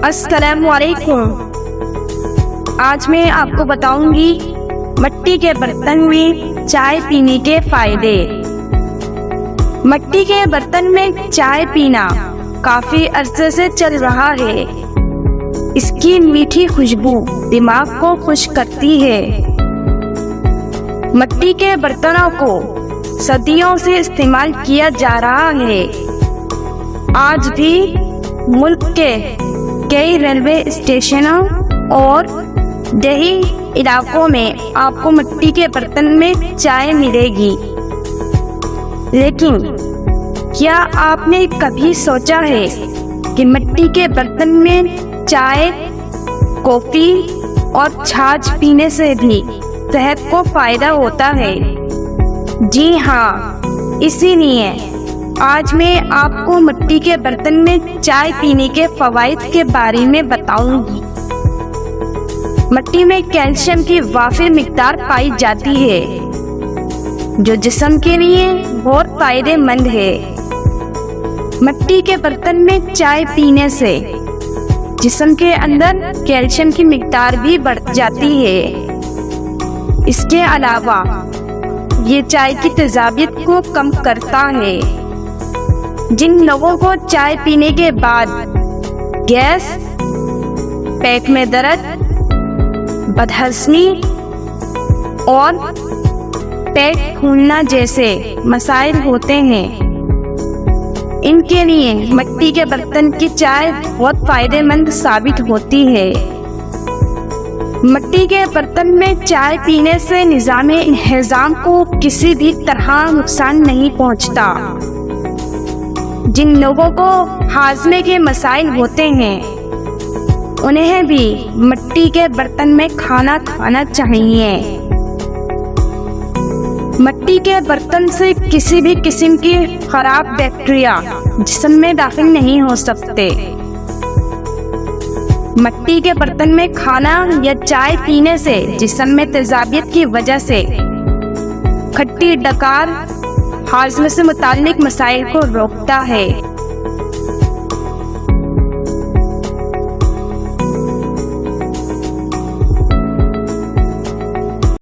अस्सलामुअलैकुम। आज मैं आपको बताऊंगी मिट्टी के बर्तन में चाय पीने के फायदे। मिट्टी के बर्तन में चाय पीना काफी अरसे से चल रहा है। इसकी मीठी खुशबू दिमाग को खुश करती है। मिट्टी के बर्तनों को सदियों से इस्तेमाल किया जा रहा है। आज भी मुल्क के कई रेलवे स्टेशनों और देही इलाकों में आपको मिट्टी के बर्तन में चाय मिलेगी। लेकिन क्या आपने कभी सोचा है कि मिट्टी के बर्तन में चाय, कॉफी और छाछ पीने से भी सेहत को फायदा होता है? जी हाँ, इसीलिए आज मैं आपको मिट्टी के बर्तन में चाय पीने के फवाइद के बारे में बताऊंगी। मिट्टी में कैल्शियम की वाफिर मिकदार पाई जाती है, जो जिस्म के लिए बहुत फायदेमंद है। मिट्टी के बर्तन में चाय पीने से जिस्म के अंदर कैल्शियम की मिकदार भी बढ़ जाती है। इसके अलावा ये चाय की तेजाबियत को कम करता है। जिन लोगों को चाय पीने के बाद गैस, पेट में दर्द, बदहज़मी और पेट फूलना जैसे मसाइल होते हैं, इनके लिए मिट्टी के बर्तन की चाय बहुत फायदेमंद साबित होती है। मिट्टी के बर्तन में चाय पीने से निज़ामे इंतज़ाम को किसी भी तरह नुकसान नहीं पहुंचता। जिन लोगों को हाजमे के मसाइल होते हैं, उन्हें भी मिट्टी के बर्तन में खाना खाना चाहिए। मिट्टी के बर्तन से किसी भी किस्म की खराब बैक्टीरिया जिस्म में दाखिल नहीं हो सकते। मिट्टी के बर्तन में खाना या चाय पीने से जिस्म में तेजाबियत की वजह से खट्टी डकार हाजमे से मुताल्लिक मसाइल को रोकता है।